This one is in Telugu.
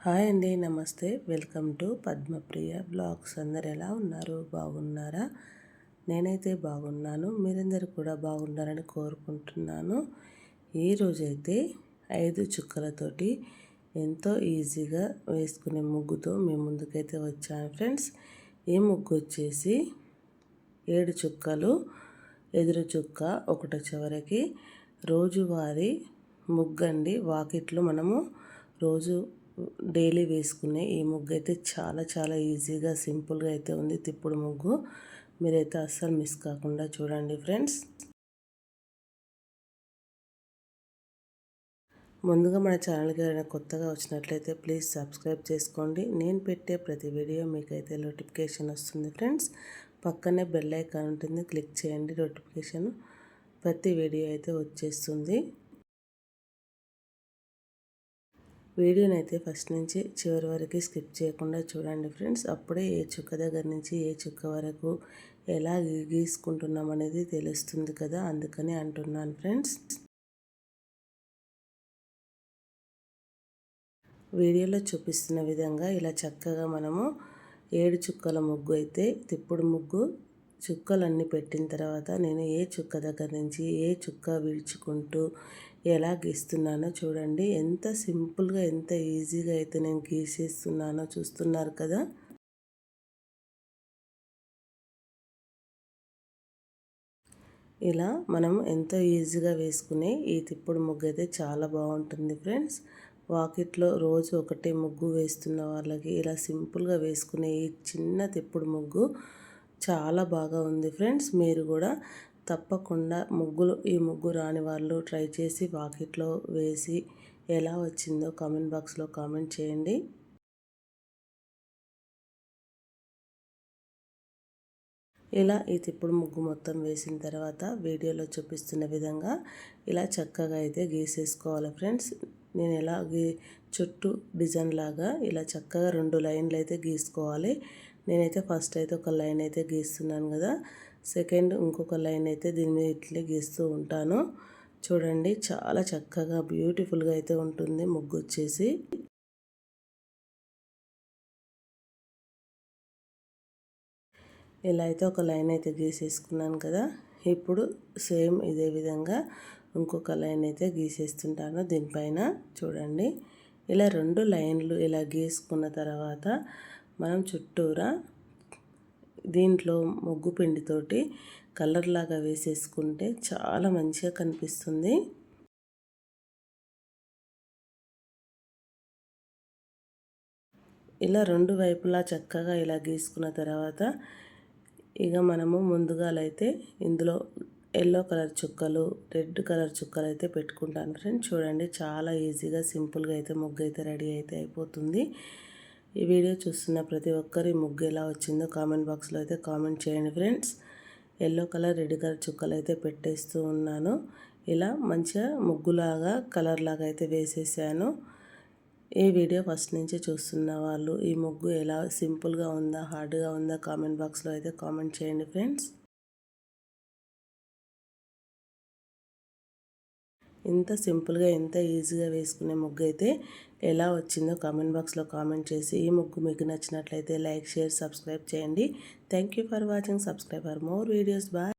హాయ్ అండి, నమస్తే. Welcome to Padmapriya blogs. అందరు ఎలా ఉన్నారు? బాగున్నారా? నేనైతే బాగున్నాను. మీరందరూ కూడా బాగున్నారని కోరుకుంటున్నాను. ఈరోజైతే 5 చుక్కలతోటి ఎంతో ఈజీగా వేసుకునే ముగ్గుతో మీ ముందుకైతే వచ్చాను ఫ్రెండ్స్. ఈ ముగ్గు వచ్చేసి 7 చుక్కలు, ఎదురు చుక్క ఒకటో చివరికి రోజువారీ ముగ్గండి. వాకిట్లో మనము రోజు డైలీ వేసుకునే ఈ ముగ్గు అయితే చాలా చాలా ఈజీగా సింపుల్గా అయితే ఉంది. తిప్పుడు ముగ్గు మీరైతే అస్సలు మిస్ కాకుండా చూడండి ఫ్రెండ్స్. ముందుగా మన ఛానల్కి ఏదైనా కొత్తగా వచ్చినట్లయితే ప్లీజ్ సబ్స్క్రైబ్ చేసుకోండి. నేను పెట్టే ప్రతి వీడియో మీకైతే నోటిఫికేషన్ వస్తుంది ఫ్రెండ్స్. పక్కనే బెల్ ఐకాన్ ఉంటుంది, క్లిక్ చేయండి. నోటిఫికేషన్ ప్రతి వీడియో అయితే వచ్చేస్తుంది. వీడియోని అయితే ఫస్ట్ నుంచి చివరి వరకు స్కిప్ చేయకుండా చూడండి ఫ్రెండ్స్. అప్పుడే ఏ చుక్క దగ్గర నుంచి ఏ చుక్క వరకు ఎలా గీసుకుంటున్నాం అనేది తెలుస్తుంది కదా, అందుకని అంటున్నాను ఫ్రెండ్స్. వీడియోలో చూపిస్తున్న విధంగా ఇలా చక్కగా మనము 7 చుక్కల ముగ్గు అయితే తిప్పుడు ముగ్గు చుక్కలన్నీ పెట్టిన తర్వాత నేను ఏ చుక్క దగ్గర నుంచి ఏ చుక్క విడుచుకుంటూ ఎలా గీస్తున్నానో చూడండి. ఎంత సింపుల్గా ఎంత ఈజీగా అయితే నేను గీసేస్తున్నానో చూస్తున్నారు కదా. ఇలా మనం ఎంతో ఈజీగా వేసుకునే ఈ తిప్పుడు ముగ్గు అయితే చాలా బాగుంటుంది ఫ్రెండ్స్. వాకిట్లో రోజు ఒకటే ముగ్గు వేస్తున్న వాళ్ళకి ఇలా సింపుల్గా వేసుకునే ఈ చిన్న తిప్పుడు ముగ్గు చాలా బాగా ఉంది ఫ్రెండ్స్. మీరు కూడా తప్పకుండా ఈ ముగ్గు రాని వాళ్ళు ట్రై చేసి వాకిట్లో వేసి ఎలా వచ్చిందో కామెంట్ బాక్స్లో కామెంట్ చేయండి. ఇలా ఈ తిప్పుడు ముగ్గు మొత్తం వేసిన తర్వాత వీడియోలో చూపిస్తున్న విధంగా ఇలా చక్కగా అయితే గీసేసుకోవాలి ఫ్రెండ్స్. నేను ఎలా చుట్టూ డిజైన్ లాగా ఇలా చక్కగా 2 లైన్లు అయితే గీసుకోవాలి. నేనైతే ఫస్ట్ అయితే ఒక లైన్ అయితే గీస్తున్నాను కదా, సెకండ్ ఇంకొక లైన్ అయితే దీని మీద ఇట్లే గీస్తూ ఉంటాను. చూడండి చాలా చక్కగా బ్యూటిఫుల్గా అయితే ఉంటుంది ముగ్గు వచ్చేసి. ఇలా అయితే ఒక లైన్ అయితే గీసేసుకున్నాను కదా. ఇప్పుడు సేమ్ ఇదే విధంగా ఇంకొక లైన్ అయితే గీసేస్తుంటాను దీనిపైన. చూడండి ఇలా 2 లైన్లు ఇలా గీసుకున్న తర్వాత మనం చుట్టూరా దీంట్లో ముగ్గు పిండితోటి కలర్ లాగా వేసేసుకుంటే చాలా మంచిగా కనిపిస్తుంది. ఇలా 2 వైపులా చక్కగా ఇలా గీసుకున్న తర్వాత ఇక మనము ముందుగాలైతే ఇందులో ఎల్లో కలర్ చుక్కలు, రెడ్ కలర్ చుక్కలు అయితే పెట్టుకుంటాను ఫ్రెండ్స్. చూడండి చాలా ఈజీగా సింపుల్గా అయితే ముగ్గు అయితే రెడీ అయితే అయిపోతుంది. ఈ వీడియో చూస్తున్న ప్రతి ఒక్కరి ముగ్గు ఎలా వచ్చిందో కామెంట్ బాక్స్లో అయితే కామెంట్ చేయండి friends. Yellow colour, red colour చుక్కలు అయితే పెట్టేస్తూ ఉన్నాను. ఇలా మంచిగా ముగ్గులాగా కలర్ లాగా అయితే వేసేసాను. ఈ వీడియో ఫస్ట్ నుంచి చూస్తున్న వాళ్ళు ఈ ముగ్గు ఎలా సింపుల్గా ఉందా, హార్డ్గా ఉందా కామెంట్ బాక్స్లో అయితే కామెంట్ చేయండి ఫ్రెండ్స్. ఇంత సింపుల్గా ఎంత ఈజీగా వేసుకునే ముగ్గు అయితే ఎలా వచ్చిందో కామెంట్ బాక్స్లో కామెంట్ చేసి ఈ ముగ్గు మీకు నచ్చినట్లయితే లైక్, షేర్, సబ్స్క్రైబ్ చేయండి. Thank you for watching. Subscribe for more videos. Bye.